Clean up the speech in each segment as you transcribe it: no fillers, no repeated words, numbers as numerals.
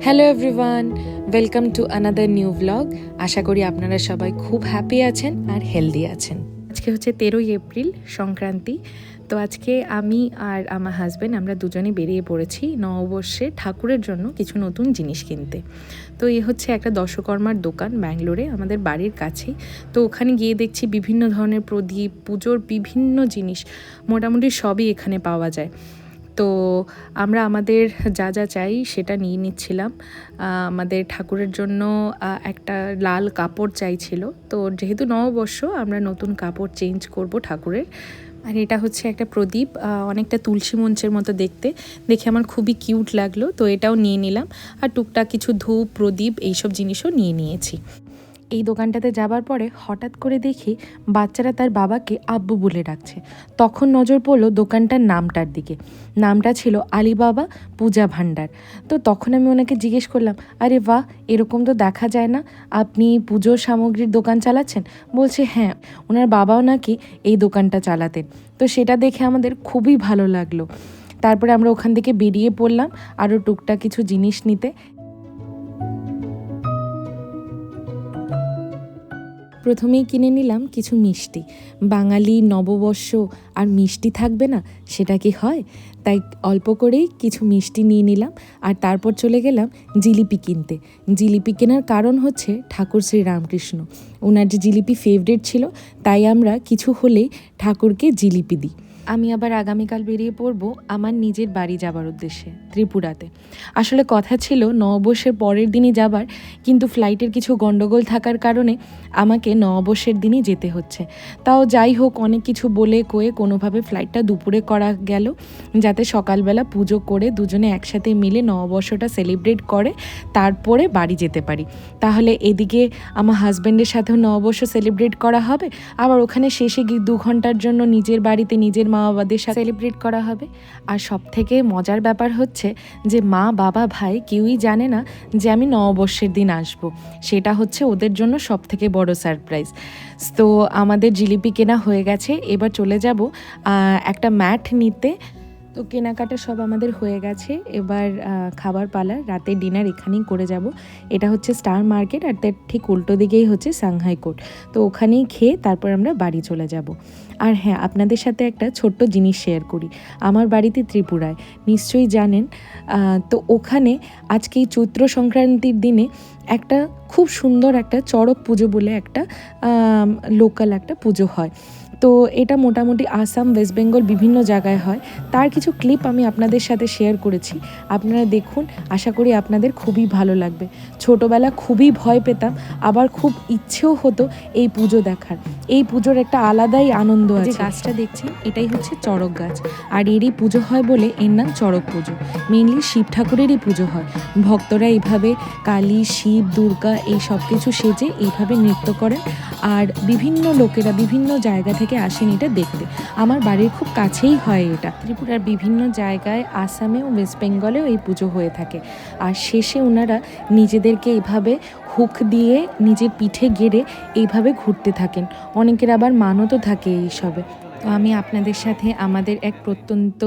Hello everyone, welcome to another new blog. আশা করি আপনারা সবাই খুব হ্যাপি আছেন আর হেলদি আছেন। আজকে হচ্ছে 13ই এপ্রিল, সংক্রান্তি। তো আজকে আমি আর আমার হাজব্যান্ড আমরা দুজনে বেরিয়ে পড়েছি নববর্ষে ঠাকুরের জন্য কিছু নতুন জিনিস কিনতে। তো এ হচ্ছে একটা দশকর্মার দোকান ব্যাঙ্গালোরে, আমাদের বাড়ির কাছেই। তো ওখানে গিয়ে দেখছি বিভিন্ন ধরনের প্রদীপ, পুজোর বিভিন্ন জিনিস মোটামুটি সবই এখানে পাওয়া যায়। তো আমরা আমাদের যা যা চাই সেটা নিয়ে নিচ্ছিলাম। আমাদের ঠাকুরের জন্য একটা লাল কাপড় চাইছিল। তো যেহেতু নববর্ষ, আমরা নতুন কাপড় চেঞ্জ করব ঠাকুরের। আর এটা হচ্ছে একটা প্রদীপ, অনেকটা তুলসী মঞ্চের মতো দেখে আমার খুবই কিউট লাগলো। তো এটাও নিয়ে নিলাম। আর টুকটাক কিছু ধূপ, প্রদীপ এইসব জিনিসও নিয়ে নিয়েছি। এই দোকানটাতে যাবার পরে হঠাৎ করে দেখি বাচ্চারা তার বাবাকে আব্বু বলে ডাকছে। তখন নজর পড়লো দোকানটার নামটার দিকে। নামটা ছিল আলিবাবা পূজা ভাণ্ডার। তো তখন আমি ওনাকে জিজ্ঞেস করলাম, আরে বাহ, এরকম তো দেখা যায় না, আপনি পুজোর সামগ্রীর দোকান চালাচ্ছেন? বলছে হ্যাঁ, ওনার বাবাও নাকি এই দোকানটা চালাতেন। তো সেটা দেখে আমাদের খুবই ভালো লাগলো। তারপরে আমরা ওখান থেকে বেরিয়ে পড়লাম আরও টুকটাক কিছু জিনিস নিতে। প্রথমেই কিনে নিলাম কিছু মিষ্টি। বাঙালি নববর্ষ আর মিষ্টি থাকবে না, সেটা কি হয়? তাই অল্প করেই কিছু মিষ্টি নিয়ে নিলাম। আর তারপর চলে গেলাম জিলিপি কিনতে। জিলিপি কেনার কারণ হচ্ছে ঠাকুর শ্রী রামকৃষ্ণ, ওনার যে জিলিপি ফেভারিট ছিল, তাই আমরা কিছু হলেই ঠাকুরকে জিলিপি দিই। আমি আবার আগামীকাল বেরিয়ে পড়বো আমার নিজের বাড়ি যাবার উদ্দেশ্যে, ত্রিপুরাতে। আসলে কথা ছিল নববর্ষের পরের দিনই যাবার, কিন্তু ফ্লাইটের কিছু গন্ডগোল থাকার কারণে আমাকে নববর্ষের দিনই যেতে হচ্ছে। তাও যাই হোক, অনেক কিছু বলে কয়ে কোনোভাবে ফ্লাইটটা দুপুরে করা গেল, যাতে সকালবেলা পুজো করে দুজনে একসাথে মিলে নববর্ষটা সেলিব্রেট করে তারপরে বাড়ি যেতে পারি। তাহলে এদিকে আমার হাজব্যান্ডের সাথেও নববর্ষ সেলিব্রেট করা হবে, আবার ওখানে শেষে গিয়ে 2 ঘন্টার জন্য নিজের বাড়িতে নিজের মা বাবাদের সাথে সেলিব্রেট করা হবে। আর সবথেকে মজার ব্যাপার হচ্ছে যে মা, বাবা, ভাই কেউই জানে না যে আমি নববর্ষের দিন আসব। সেটা হচ্ছে ওদের জন্য সবথেকে বড় সারপ্রাইজ। তো আমাদের জিলিপি কেনা হয়ে গেছে, এবার চলে যাব একটা ম্যাট নিতে। তো কেনাকাটা সব আমাদের হয়ে গেছে, এবার খাবার পালা, রাতে ডিনার এখানেই করে যাব। এটা হচ্ছে স্টার মার্কেট, আর তার ঠিক উল্টো দিকেই হচ্ছে সাংহাই কোর্ট। তো ওখানেই খেয়ে তারপর আমরা বাড়ি চলে যাব। আর হ্যাঁ, আপনাদের সাথে একটা ছোট্ট জিনিস শেয়ার করি। আমার বাড়িতে ত্রিপুরায়, নিশ্চয়ই জানেন। তো ওখানে আজকে এই চৈত্র সংক্রান্তির দিনে একটা খুব সুন্দর একটা চড়ক পুজো বলে একটা লোকাল একটা পুজো হয়। তো এটা মোটামুটি আসাম, ওয়েস্ট বেঙ্গল বিভিন্ন জায়গায় হয়। তার কিছু ক্লিপ আমি আপনাদের সাথে শেয়ার করেছি, আপনারা দেখুন। আশা করি আপনাদের খুবই ভালো লাগবে। ছোটোবেলা খুবই ভয় পেতাম, আবার খুব ইচ্ছেও হতো এই পুজো দেখার। এই পুজোর একটা আলাদাই আনন্দ আছে। যে গাছটা দেখছেন, এটাই হচ্ছে চড়ক গাছ, আর এরই পুজো হয় বলে এর নাম চড়ক পুজো। মেনলি শিব ঠাকুরেরই পুজো হয়। ভক্তরা এইভাবে কালী, শিব, দুর্গা এই সব কিছু সেজে এইভাবে নৃত্য করেন। আর বিভিন্ন লোকেরা বিভিন্ন জায়গা থেকে আসেন এটা দেখতে। আমার বাড়ির খুব কাছেই হয় এটা। ত্রিপুরার বিভিন্ন জায়গায়, আসামে ও ওয়েস্ট বেঙ্গলেও এই পুজো হয়ে থাকে। আর শেষে ওনারা নিজেদেরকে এইভাবে হুক দিয়ে নিজের পিঠে গেড়ে এইভাবে ঘুরতে থাকেন। অনেকের আবার মানতও থাকে এইসবে। তো আমি আপনাদের সাথে আমাদের এক প্রত্যন্ত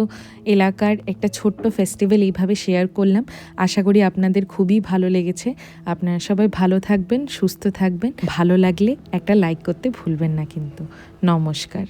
এলাকার একটা ছোট্ট ফেস্টিভ্যাল এইভাবে শেয়ার করলাম। আশা করি আপনাদের খুবই ভালো লেগেছে। আপনারা সবাই ভালো থাকবেন, সুস্থ থাকবেন। ভালো লাগলে একটা লাইক করতে ভুলবেন না কিন্তু। নমস্কার।